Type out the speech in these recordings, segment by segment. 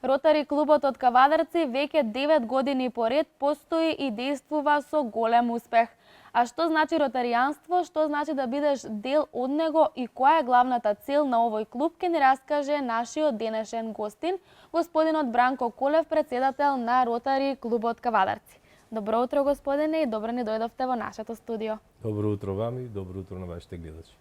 Ротари клубот од Кавадарци веќе 9 години поред постои и действува со голем успех. А што значи ротаријанство, што значи да бидеш дел од него и која е главната цел на овој клуб, ќе ни раскаже нашиот денешен гостин, господинот Бранко Колев, председател на Ротари клубот Кавадарци. Добро утро, господине, и добро ни дојдовте во нашето студио. Добро утро вам и добро утро на вашите гледачи.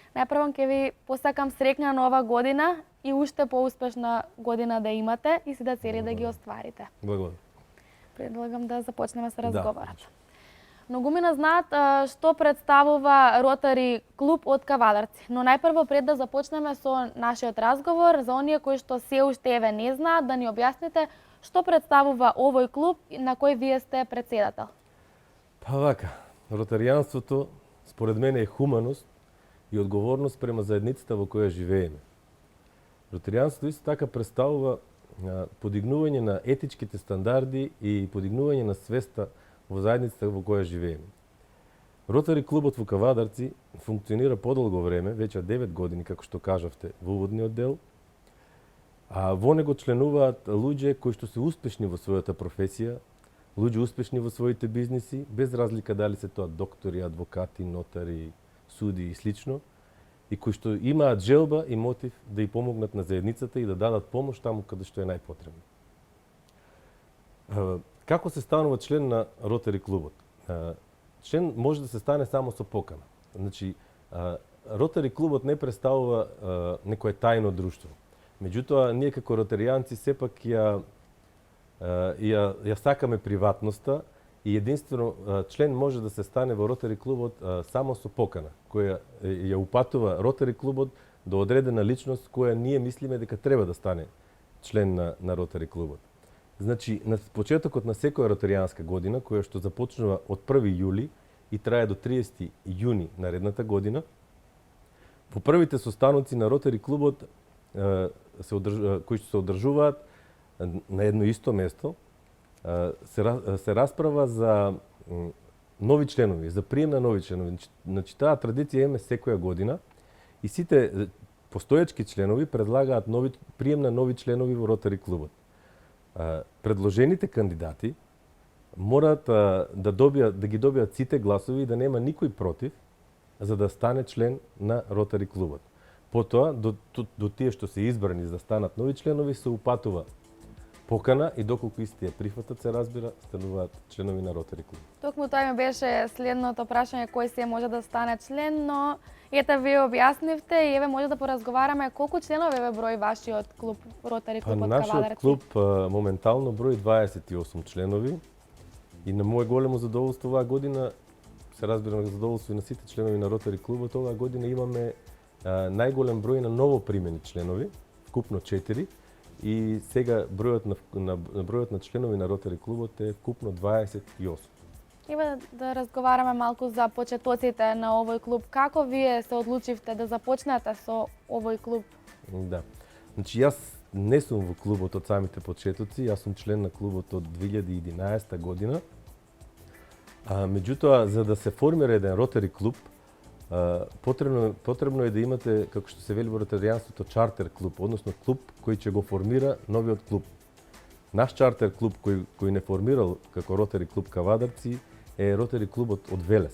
Најпрво ќе ви посакам среќна нова година и уште поуспешна година да имате и сите цели да ги остварите. Благодарам. Предлагам да започнеме со разговорот. Многумина знаат што представува Ротари клуб од Кавадарци, но најпрво пред да започнеме со нашиот разговор, за оние кои што се уште еве не знаат, да ни објасните што представува овој клуб на кој вие сте председател. Па вака, ротаријанството според мене е хуманост и одговорност према заедницата во која живееме. Ротаријанството исто така представува подигнување на етичките стандарди и подигнување на свеста во заедницата во која живееме. Ротари клубот во Кавадарци функционира подолго време, веќе 9 години, како што кажавте, во уводниот дел, а во него членуваат луѓе кои што се успешни во својата професија, луѓе успешни во своите бизниси, без разлика дали се тоа доктори, адвокати, нотари, суди и слично, и кои што имаат желба и мотив да ја помогнат на заедницата и да дадат помош таму каде што е најпотребно. Како се станува член на Ротари клубот? Член може да се стане само со покана. Значи, Ротари клубот не представува некое тајно друштво. Меѓутоа, ние како ротаријанци сепак ја сакаме приватноста и единствено член може да се стане во Ротари клубот само со покана, која ја упатува Ротари клубот до одредена личност која ние мислиме дека треба да стане член на Ротари клубот. Значи, на почетокот на секоја ротаријанска година, која што започнува од 1 јули и трае до 30 јуни наредната година, по првите состаноци на Ротари клубот кои што се одржуваат на едно исто место, се расправа за нови членови, за прием на нови членови. Значи, таа традиција имаме секоја година и сите постоечки членови предлагаат прием на нови членови во Ротари клубот. Предложените кандидати морат да ги добијат сите гласови и да нема никој против за да стане член на Ротари клубот. Потоа, до тие што се избрани за да станат нови членови, се упатува покана и доколку исти ја прифатат, се разбира, стануваат членови на Ротари клуб. Токму тоа ми беше следното прашање, кој се може да стане член, но ете вие објаснивте и еве може да поразговараме колку членови еве брои вашиот клуб Ротари клуб од Кавадарци. Нашиот клуб моментално брои 28 членови и на моje големо задоволство оваа година, се разбира на задоволство и на сите членови на Ротари клубот, оваа година имаме најголем број на новопримени членови, вкупно 4, и сега бројот на членови на Ротари клубот е вкупно 28. Еве да разговараме малку за почетоците на овој клуб. Како вие се одлучивте да започнете со овој клуб? Да. Значи, јас не сум во клубот од самите почетоци, јас сум член на клубот од 2011 година. Меѓутоа, за да се формира еден Ротари клуб, потребно е да имате, како што се вели во ротаријанството, чартер клуб, односно клуб кој ќе го формира новиот клуб. Наш чартер клуб кој не формирал како Ротари клуб Кавадарци е Ротари клубот од Велес.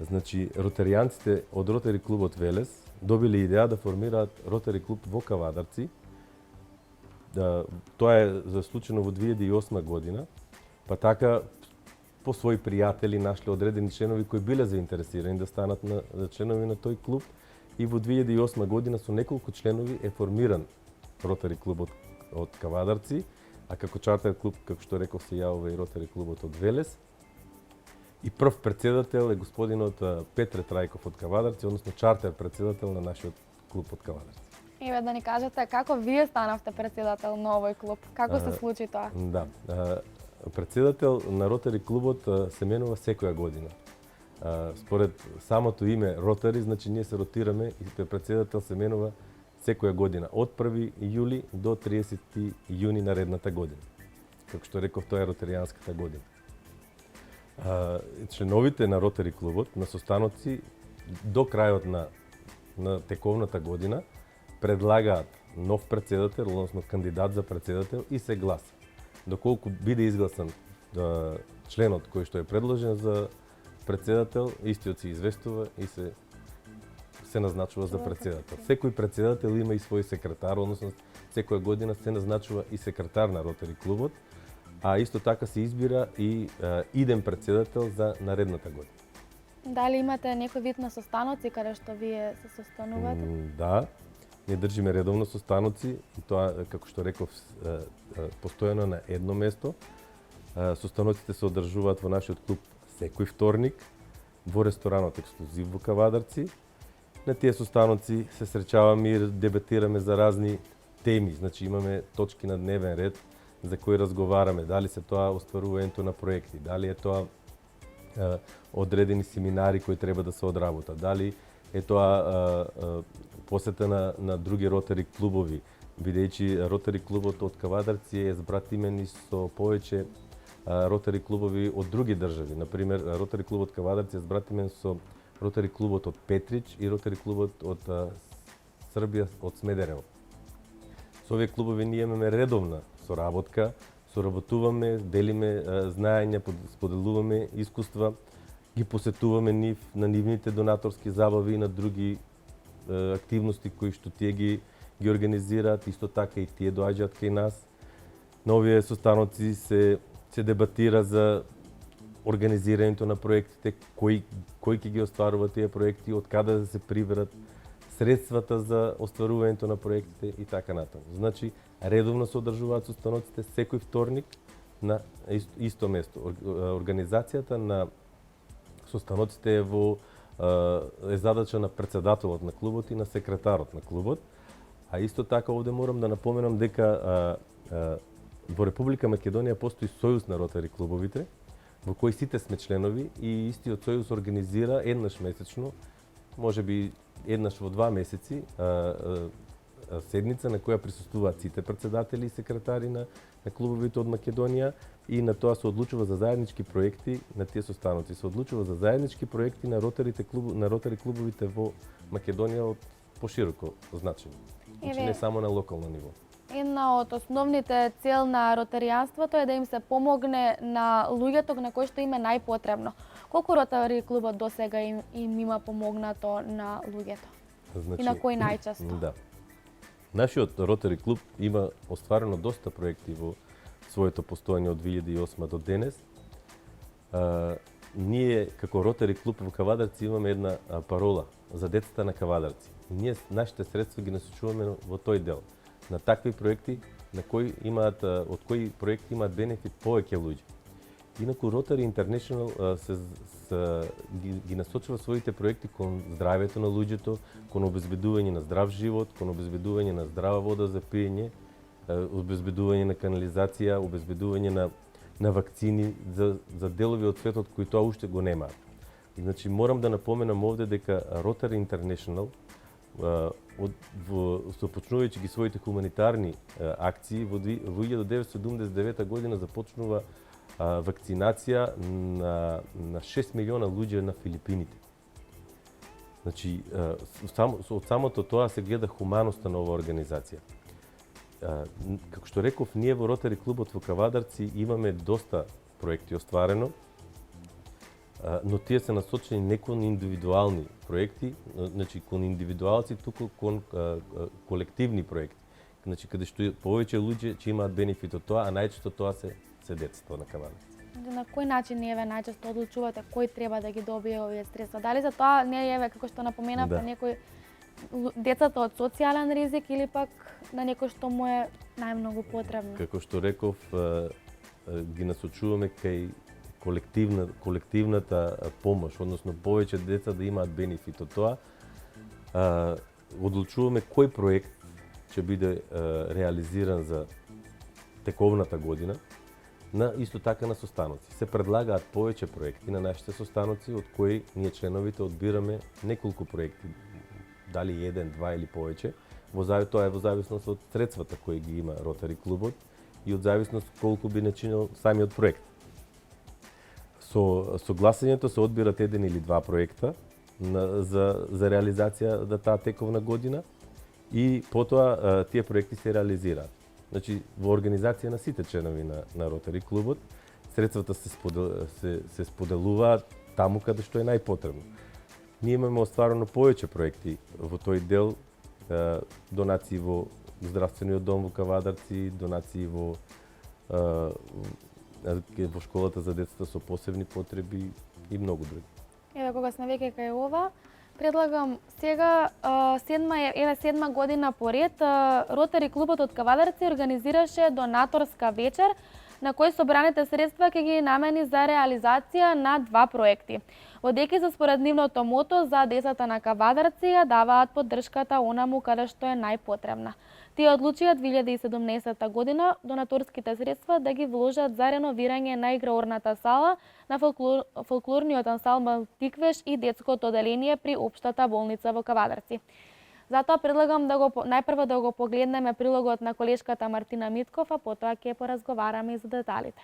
Значи, ротаријанците од Ротари клубот Велес добиле идеја да формираат Ротари клуб во Кавадарци. Тоа е случено во 2008 година, па така по своји пријатели нашле одредени членови кои биле заинтересирани да станат членови на тој клуб и во 2008 година со неколку членови е формиран Ротари клубот од Кавадарци, а како чартер клуб, како што реков, се јавува и Ротари клубот од Велес. И прв председател е господинот Петре Трајков од Кавадарци, односно чартер председател на нашиот клуб од Кавадарци. Еве да ни кажете како вие станавте председател на овој клуб? Како се случи тоа? Да. Председател на Ротари клубот се менува секоја година. Според самото име Ротари, значи ние се ротираме и председател се менува секоја година од 1 јули до 30 јуни наредната година. Како што реков, тоа е ротаријанската година. Членовите на Ротари клубот на состаноци до крајот на тековната година предлагаат нов председател, односно кандидат за председател и се гласа. Доколку биде изгласан членот кој што е предложен за председател, истиот се известува и се назначува за председател. Секој председател има и свој секретар, односно секоја година се назначува и секретар на Ротари клубот, а исто така се избира и иден председател за наредната година. Дали имате некој вид на состаноци каде што вие се состанувате? Да, ние држиме редовно состаноци и тоа, како што реков, постојано на едно место. Состаноците се одржуваат во нашиот клуб секој вторник во ресторанот Ексклузив во Кавадарци. На тие состаноци се среќаваме и дебатираме за разни теми, значи имаме точки на дневен ред за кои разговараме, дали се тоа остварувањето на проекти, дали е тоа одредени семинари кои треба да се одработат, дали е тоа посета на други ротари клубови, бидејќи ротари клубот од Кавадарци е збратимен и со повеќе ротари клубови од други држави. Например, ротари клубот Кавадарци е збратимен со ротари клубот од Петрич и ротари клубот од Србија од Смедерево. Со овие клубови ние имаме редовна соработка, соработуваме, делиме знаења, споделуваме искуства, ги посетуваме нив на нивните донаторски забави и на други активности кои што тие ги организираат, исто така и тие доаѓаат кај нас. На овие состаноци се дебатира за организирањето на проектите, кој ќе ги остварува тие проекти, од каде да се приберат средствата за остварувањето на проектите и така натаму. Значи, редовно се одржуваат состаноците секој вторник на исто место. Организацијата на состаноците е задача на председателот на клубот и на секретарот на клубот. А исто така овде морам да напоменам дека во Република Македонија постои сојуз на ротари клубовите, во кој сите сме членови и истиот сојуз организира еднаш месечно, можеби еднаш во 2 месеци, седница на која присуствуваат сите председатели и секретари на клубовите од Македонија и на тоа се одлучува за заеднички проекти на тие состаноци. Се одлучува за заеднички проекти на ротари клубовите во Македонија од пошироко значење. Значи не само на локално ниво. Една од основните цел на ротаријанството е да им се помогне на луѓето на кои што им е најпотребно. Колку ротари клубот досега им има помогнато на луѓето? Значи, и на кои најчесто? Да. Нашиот ротари клуб има остварено доста проекти во своето постоење од 2008 до денес. Ние како ротари клуб во Кавадарци имаме една парола за децата на Кавадарци. Ние нашите средства ги насочуваме во тој дел, на такви проекти од кои проекти имаат бенефит повеќе луѓе. Инаку Rotary International ги насочува своите проекти кон здравјето на луѓето, кон обезбедување на здрав живот, кон обезбедување на здрава вода за пиење, обезбедување на канализација, обезбедување на вакцини за делови од светот кои тоа уште го немаат. Значи морам да напоменам овде дека Rotary International започнувајќи ги своите хуманитарни акции во 1979 година започнува вакцинација на 6 милиона луѓе на Филипините. Значи, од самото тоа се гледа хуманоста на оваа организација. Како што реков, ние во Ротари клубот во Кавадарци имаме доста проекти остварено, но тие се насочени не кон индивидуални проекти, значи кон индивидуалци, туку кон колективни проекти. Значи, каде што повеќе луѓе ќе имаат бенефит од тоа, а најчесто тоа се децата на Кавадарци. На кој начин еве најчесто одлучувате кој треба да ги добие овие средства? Дали за тоа не еве како што напоменавте некој децата од социјален ризик или пак на некој што му е најмногу потребно? Како што реков, ги насочуваме кај колективната помош, односно повеќе деца да имаат бенефит од тоа. Одлучуваме кој проект ќе биде реализиран за тековната година, исто така на состаноци. Се предлагаат повеќе проекти на нашите состаноци, од кои ние членовите одбираме неколку проекти, дали 1, 2 или повеќе. Тоа е во зависност од средствата кои ги има Ротари клубот и од зависност колку би начинил самиот проект. Со гласањето се одбират 1 или 2 проекта за реализација на таа тековна година и потоа тие проекти се реализираат. Значи во организација на сите членови на Ротари клубот, средствата се споделуваат таму каде што е најпотребно. Ние имаме остварено повеќе проекти во тој дел, донации во здравствениот дом во Кавадарци, донации во школата за децата со посебни потреби и многу други. Еве кога сме веќе кај ова, предлагам сега седма година поред Ротари клубот од Кавадарци организираше донаторска вечер на кој собраните средства ќе ги намени за реализација на 2 проекти. Водејќи се според нивното мото за децата на Кавадарци ја даваат поддршката онаму каде што е најпотребна. Тие одлучија 2017 година донаторските средства да ги вложат за реновирање на играорната сала на фолклорниот ансамбл Тиквеш и детското оделение при Општата болница во Кавадарци. Затоа предлагам најпрво да го погледнеме прилогот на колешката Мартина Митков, а потоа ќе поразговараме и за деталите.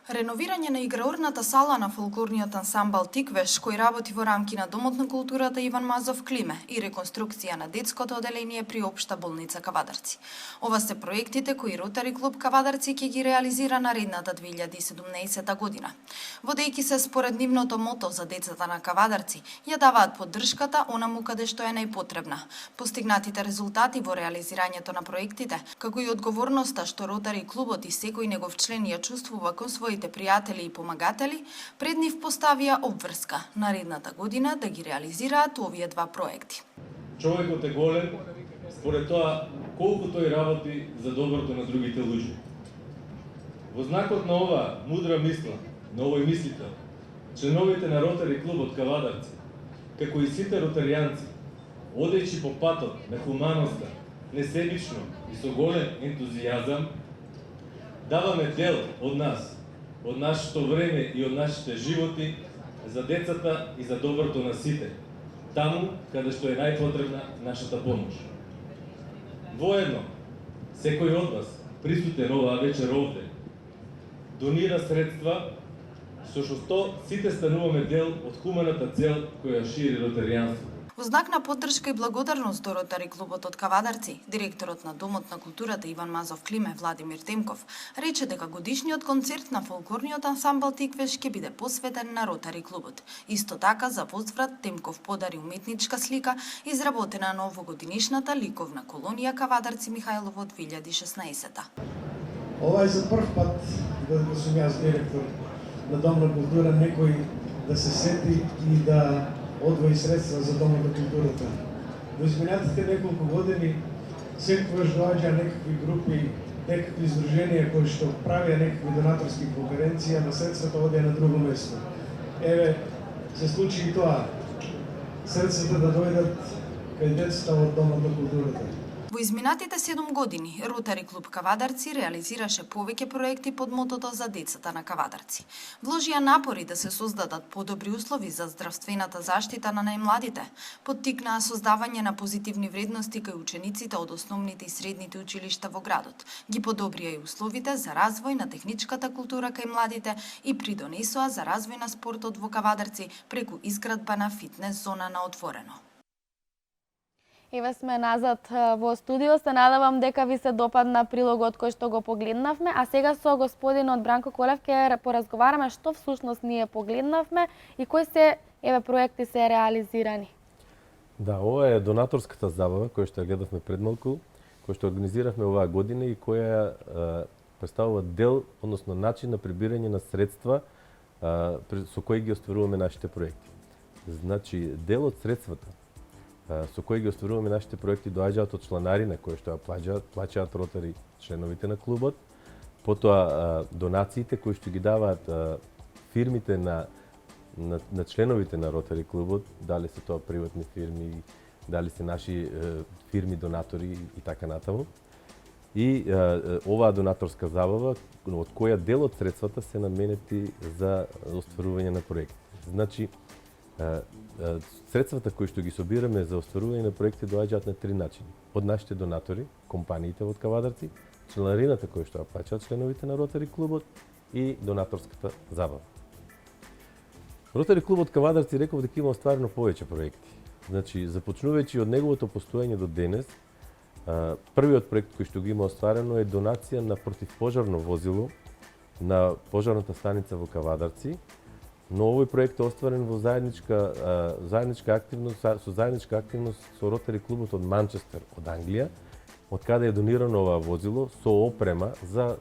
Реновирање на играорната сала на фолклорниот ансамбл Тиквеш, кој работи во рамки на Домот на културата Иван Мазов Климе и реконструкција на детското оделение при Општа болница Кавадарци. Ова се проектите кои Ротари клуб Кавадарци ќе ги реализира наредната 2017 година. Водејќи се според нивното мото за децата на Кавадарци, ја даваат поддршката онаму каде што е најпотребна. Постигнатите резултати во реализирањето на проектите, како и одговорноста што Ротари клубот и секој негов член ја чувствува кон своите пријатели и помагатели, пред нив поставија обврска наредната година да ги реализираат овие 2 проекти. Човекот е голем според тоа колку тој работи за доброто на другите луѓе. Во знакот на ова мудра мисла, на овој мислител, членовите на Ротари клубот Кавадарци, како и сите ротаријанци, одејќи по патот на хуманоста, несебично и со голем ентузијазам, даваме дел од нас, од нашето време и од нашите животи за децата и за доброто на сите, таму каде што е најпотребна нашата помош. Воедно, секој од вас, присутен оваа вечер овде, донира средства со што сите стануваме дел од хуманата цел која шири ротаријанството. Во знак на поддршка и благодарност до Ротари клубот од Кавадарци, директорот на Домот на културата Иван Мазов Климе Владимир Темков рече дека годишниот концерт на фолклорниот ансамбл Тиквеш ќе биде посветен на Ротари клубот. Исто така за возврат Темков подари уметничка слика изработена на овогодинишната ликовна колонија Кавадарци Михајлово 2016. Ова е за прв пат додека сум јас директор на Дом на култура некој да се сети и да одвои средства за Домот на културата. Во изминатите неколку години секогаш доаѓа некакви групи, некакви издруженија кои што правеа некакви донаторски конференции, на средствата одеа на друго место. Еве, се случи и тоа. Средствата да дојдат кај децата од Домот на културата. Во изминатите 7 години, Ротари клуб Кавадарци реализираше повеќе проекти под мотото за децата на Кавадарци. Вложија напори да се создадат подобри услови за здравствената заштита на најмладите, поттикнаа создавање на позитивни вредности кај учениците од основните и средните училишта во градот, ги подобрија и условите за развој на техничката култура кај младите и придонесоа за развој на спортот во Кавадарци преку изградба на фитнес зона на отворено. Еве сме назад во студио. Се надевам дека ви се допадна прилогот кој што го погледнавме, а сега со господинот Бранко Колев ќе поразговараме што всушност ние погледнавме и кои се проекти се реализирани. Да, ова е донаторската забава која што ја гледавме пред малку, која што организиравме оваа година и која представува дел, односно начин на прибирање на средства со кои ги остваруваме нашите проекти. Значи, дел од средствата со кои ги остваруваме нашите проекти доаѓаат од чланарина кои што ја плаќаат Ротари членовите на клубот, потоа донациите кои што ги даваат фирмите на членовите на Ротари клубот, дали се тоа приватни фирми, дали се наши фирми донатори и така натаму. И оваа донаторска забава, од која дел од средствата се наменети за остварување на проекти. Значи, средствата кои што ги собираме за остварување на проекти доаѓаат на 3 начини. Од нашите донатори, компаниите од Кавадарци, членарината која што ја плаќаат членовите на Ротари клубот и донаторската забава. Ротари клубот Кавадарци реков дека има остварено повеќе проекти. Значи, започнувајќи од неговото постоење до денес, првиот проект кој што го има остварено е донација на противпожарно возило на пожарната станица во Кавадарци, но овој проект е остварен во заедничка активност со Ротари клубот од Манчестер од Англија, од каде е донирано ова возило со опрема за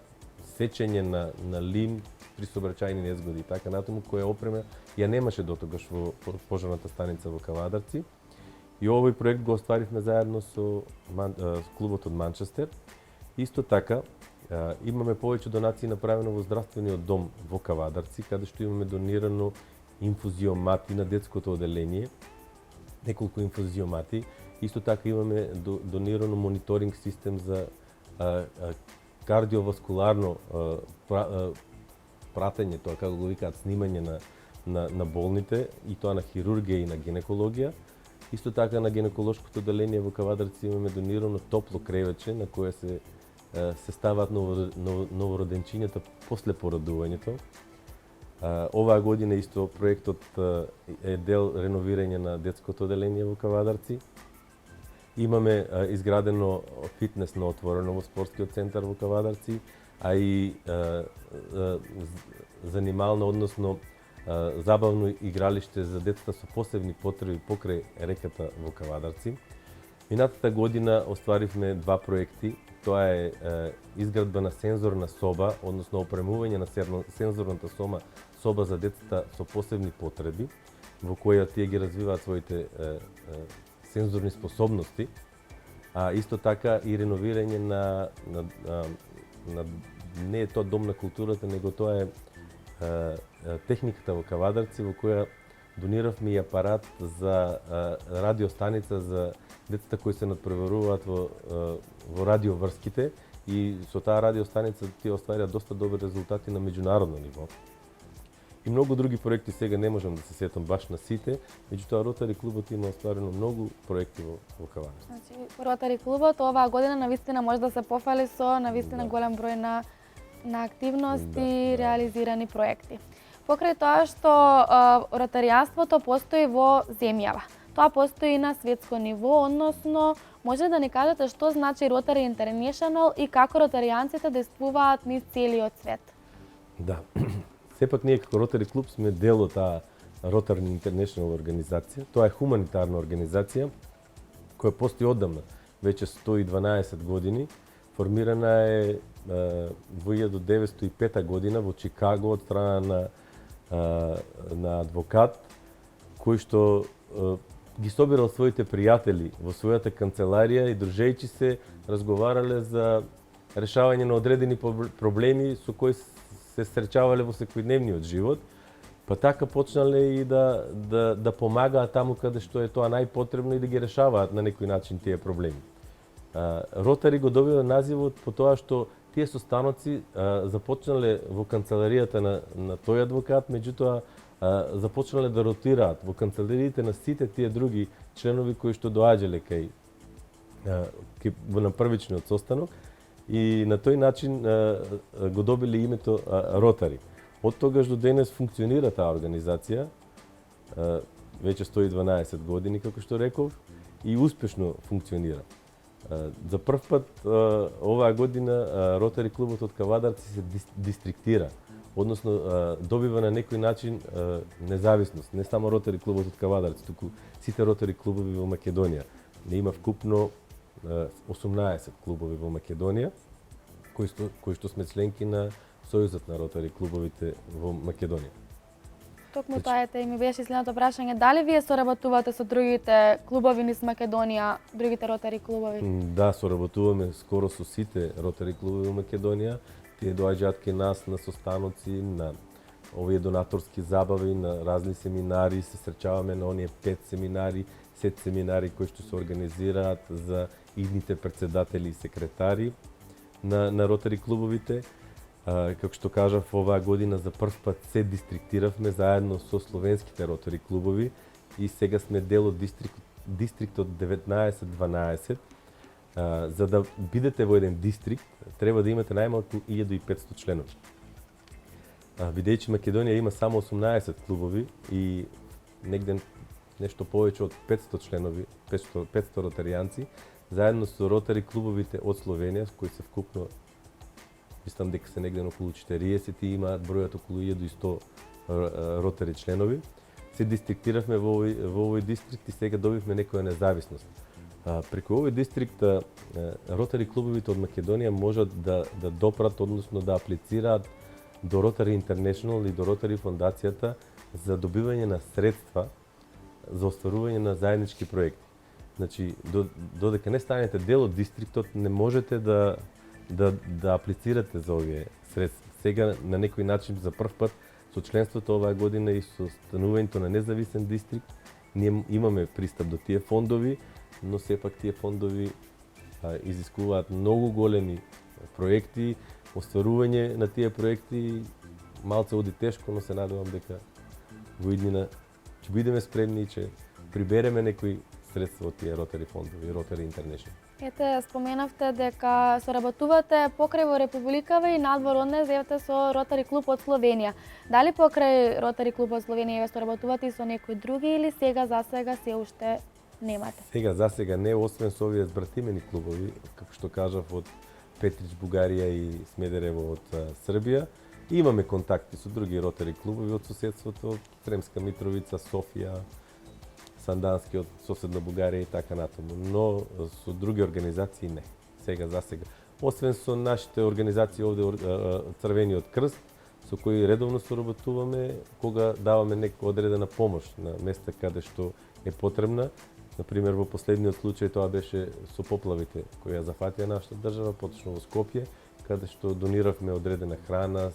сечење на лим при сообраќајни незгоди и така натаму, која опрема ја немаше дотогаш во пожарната станица во Кавадарци. И овој проект го остваривме заедно со клубот од Манчестер. Исто така, имаме повеќе донации направено во здравствениот дом во Кавадарци, каде што имаме донирано инфузиомати на детското оделение, неколку инфузиомати. Исто така имаме донирано мониторинг систем за кардиоваскуларно пратење, тоа како го викаат снимање на болните, и тоа на хирургија и на гинекологија. Исто така на гинеколошкото оделение во Кавадарци имаме донирано топло кревече на кое се ставаат новороденчињата после породувањето. Оваа година исто проектот е дел реновирање на детското оделение во Кавадарци. Имаме изградено фитнес на отворено во спортскиот центар во Кавадарци, а и занимално, односно забавно игралиште за децата со посебни потреби покрај реката во Кавадарци. Минатата година остваривме два проекти. Тоа е изградба на сензорна соба, односно опремување на сензорната соба за децата со посебни потреби, во која тие ги развиваат своите сензорни способности, а исто така и реновирање на не е тоа дом на културата, него тоа е техниката во Кавадарци, во која дониравме и апарат за радиостаница за децата кои се надпреваруваат во радиоврските, и со таа радиостаница тие остварија доста добри резултати на меѓународно ниво. И многу други проекти, сега не можам да се сетам баш на сите, меѓутоа Ротари клубот има остварено многу проекти во Кавадарци. Значи, Ротари клубот оваа година навистина може да се пофали со навистина голем број на активности, реализирани проекти. Покрај тоа што ротаријанството постои во земјава, тоа постои и на светско ниво, односно може да ни кажете што значи Rotary International и како ротаријанците действуваат низ целиот свет? Да. Сепак ние како Ротари клуб сме дел од таа Rotary International организација. Тоа е хуманитарна организација која постои одамна, веќе 112 години. Формирана е во 1905 година во Чикаго од страна на адвокат кој што ги собирал своите пријатели во својата канцеларија и дружејќи се разговарале за решавање на одредени проблеми со кои се среќавале во секојдневниот живот, па така почнале и да помагаат таму каде што е тоа најпотребно и да ги решаваат на некој начин тие проблеми. Ротари го добива називот по тоа што тие состаноци започнале во канцеларијата на тој адвокат, меѓутоа започнале да ротираат во канцелариите на сите тие други членови кои што доаѓале кај на првичниот состанок, и на тој начин го добиле името Ротари. Од тогаш до денес функционира таа организација, веќе 112 години, како што реков, и успешно функционира. За прв пат оваа година Ротари клубот од Кавадарци се дистриктира, односно добива на некој начин независност. Не само Ротари клубот од Кавадарци, туку сите Ротари клубови во Македонија. Не има вкупно 18 клубови во Македонија, кои што сме членки на Сојузот на Ротари клубовите во Македонија. Токму тоа и ми беше следното прашање, дали вие соработувате со другите клубови низ Македонија, другите Ротари клубови? Да, соработуваме скоро со сите Ротари клубови во Македонија. Тие доаѓаат кај нас на состаноци, на овие донаторски забави, на разни семинари, се среќаваме на оние 5 семинари, 7 семинари кои што се организираат за идните председатели и секретари на Ротари клубовите. Како што кажав, оваа година за прв пат се дистриктиравме заедно со словенските Ротари клубови и сега сме дел од дистриктот 19-12. За да бидете во еден дистрикт, треба да имате најмалку 1500 членови. Бидејќи Македонија има само 18 клубови и негде нешто повеќе од 500 членови, 500 ротаријанци, заедно со ротари клубовите од Словенија, кои се вкупно, мислам дека се негде околу 40 и имаат бројот околу 1100 ротари членови. Се дистриктиравме во овој дистрикт и сега добивме некоја независност. Преку овој дистрикт ротари клубовите од Македонија можат да допрат, односно да аплицираат до Rotary International и до Rotary фондацијата за добивање на средства за остварување на заеднички проекти. Значи, додека не станете дел од дистриктот, не можете да аплицирате за овие средства. Сега на некој начин за прв пат со членството оваа година и со станувањето на независен дистрикт, ние имаме пристап до тие фондови, но сепак тие фондови изискуваат многу големи проекти, остварување на тие проекти малце оди тешко, но се надевам дека во иднина ќе бидеме спремни и ќе прибереме некои средства од тие Rotary фондови, Rotary International. Ете, споменавте дека соработувате покрај во Републикава и надвор од неа евте со Ротари клуб од Словенија. Дали покрај Ротари клуб од Словенија еве соработувате и со некои други или сега за сега се уште немате? Сега за сега не, освен со овие збратимени клубови, како што кажав, од Петрич, Бугарија и Смедерево од Србија. Имаме контакти со други ротари клубови од соседството, Сремска Митровица, Софија, Сандански од соседна Бугарија и така натаму, но со други организации не. Сега за сега. Освен со нашите организации овде Црвениот крст, со кои редовно соработуваме кога даваме некоја одредена помош на места каде што е потребна. Например, во последниот случај тоа беше со поплавите кои ја зафатија нашата држава, поточно во Скопје, каде што дониравме одредена храна,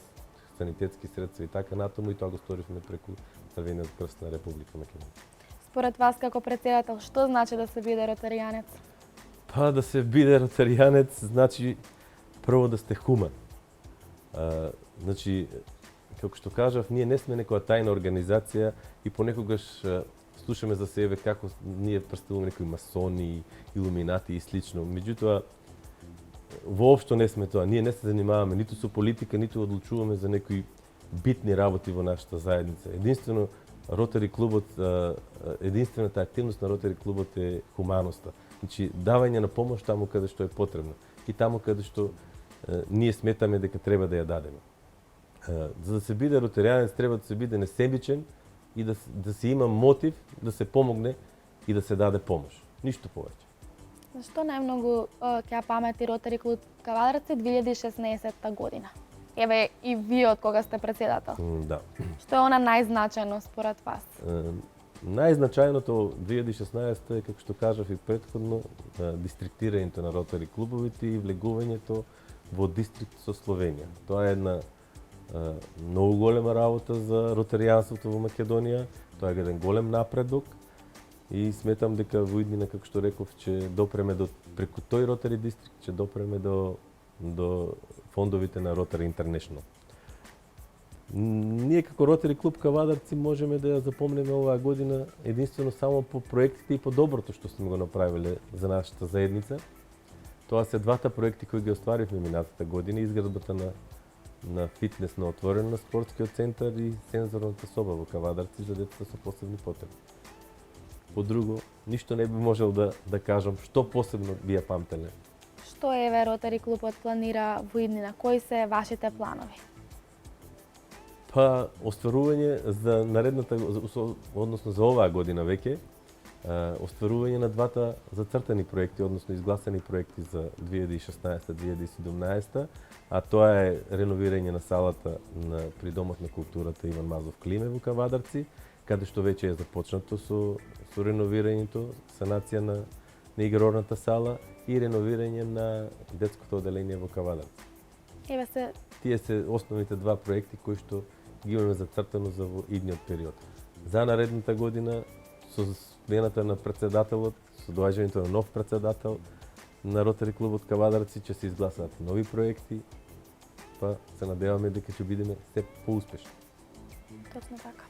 санитетски средства и така натаму, и тоа го сторивме преку Црвениот крст на Република Македонија. Според вас како претседател, што значи да се биде ротаријанец? Па да се биде ротаријанец значи прво да сте хуман. Значи, како што кажав, ние не сме некоја тајна организација и понекогаш слушаме за себе како ние представуваме некои масони, илуминати и слично. Меѓутоа, воопшто не сме тоа. Ние не се занимаваме ниту со политика, ниту одлучуваме за некои битни работи во нашата заедница. Единствено, Ротари клубот, единствената активност на Ротари клубот е хуманоста. Значи, давање на помош таму каде што е потребно и таму каде што ние сметаме дека треба да ја дадеме. За да се биде ротаријанец треба да се биде несебичен и да се има мотив да се помогне и да се даде помош. Ништо повеќе. Што најмногу ќе ја памети Ротари клуб Кавадарци 2016 година? Еве и вие од кога сте претседател. Да. Што е она најзначајно според вас? Најзначајното 2016 е, како што кажав и претходно, дистриктирањето на ротари клубовите и влегувањето во дистрикт со Словенија. Тоа е една многу голема работа за ротаријанството во Македонија. Тоа е еден голем напредок и сметам дека во иднина, како што реков, ќе допреме преку тој ротари дистрикт, ќе допреме до фондовите на Rotary International. Ние како Ротари клуб Кавадарци можеме да ја запомнеме оваа година единствено само по проектите и по доброто што сме го направиле за нашата заедница. Тоа се двата проекти кои ги остваривме минатата година, изградбата на фитнес на отворено на спортскиот центар и сензорната соба во Кавадарци за децата со посебни потреби. По друго, ништо не би можел да кажам што посебно би ја памтеле. Што еве Ротари клубот планира во иднина? Кои се вашите планови? Па, остварување за наредната, односно за оваа година веќе, остварување на двата зацртани проекти, односно изгласани проекти за 2016-2017, а тоа е реновирање на салата при Домот на културата Иван Мазов Климе во Кавадарци, каде што веќе е започнато со реновирањето, санација на игрорната сала и реновирање на детското оделение во Кавадарци. Еве се Тие се основните два проекти кои што ги имаме зацртано за идниот период. За наредната година, со смената на претседателот, со доаѓањето на нов претседател на Ротари клубот Кавадарци, ќе се изгласаат нови проекти, па се надеваме дека ќе бидеме се поуспешни. точно така.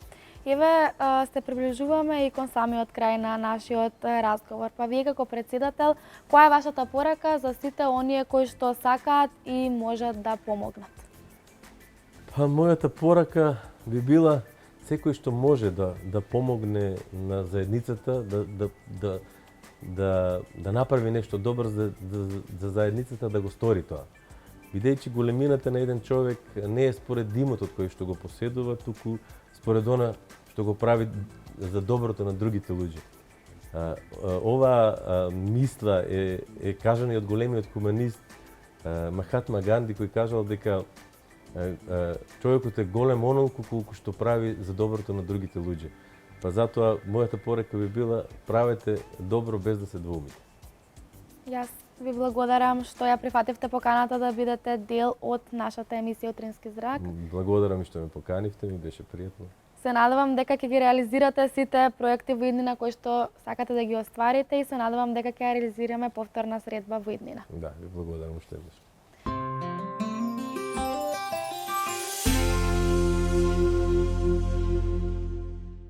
Еве се приближуваме и кон самиот крај на нашиот разговор. Па вие како претседател, која е вашата порака за сите оние кои што сакаат и можат да помогнат? Па мојата порака би била секој што може да помогне на заедницата, да направи нешто добро за заедницата, да го стори тоа. Бидејќи големината на еден човек не е според имотот кој што го поседува, туку според она што го прави за доброто на другите луѓе. Ова мисла е кажана и од големиот хуманист Махатма Ганди, кој кажал дека човекот е голем онолку колку што прави за доброто на другите луѓе. Па затоа мојата порека би била: правете добро без да се двоумите. Јас ви благодарам што ја прифативте поканата да бидете дел од нашата емисија Утрински зрак. Благодарам и што ме поканивте, ми беше пријатно. Се надевам дека ќе ги реализирате сите проекти во иднина кои што сакате да ги остварите и се надевам дека ќе ја реализираме повторна средба во иднина. Да, ви благодарам уште еднаш.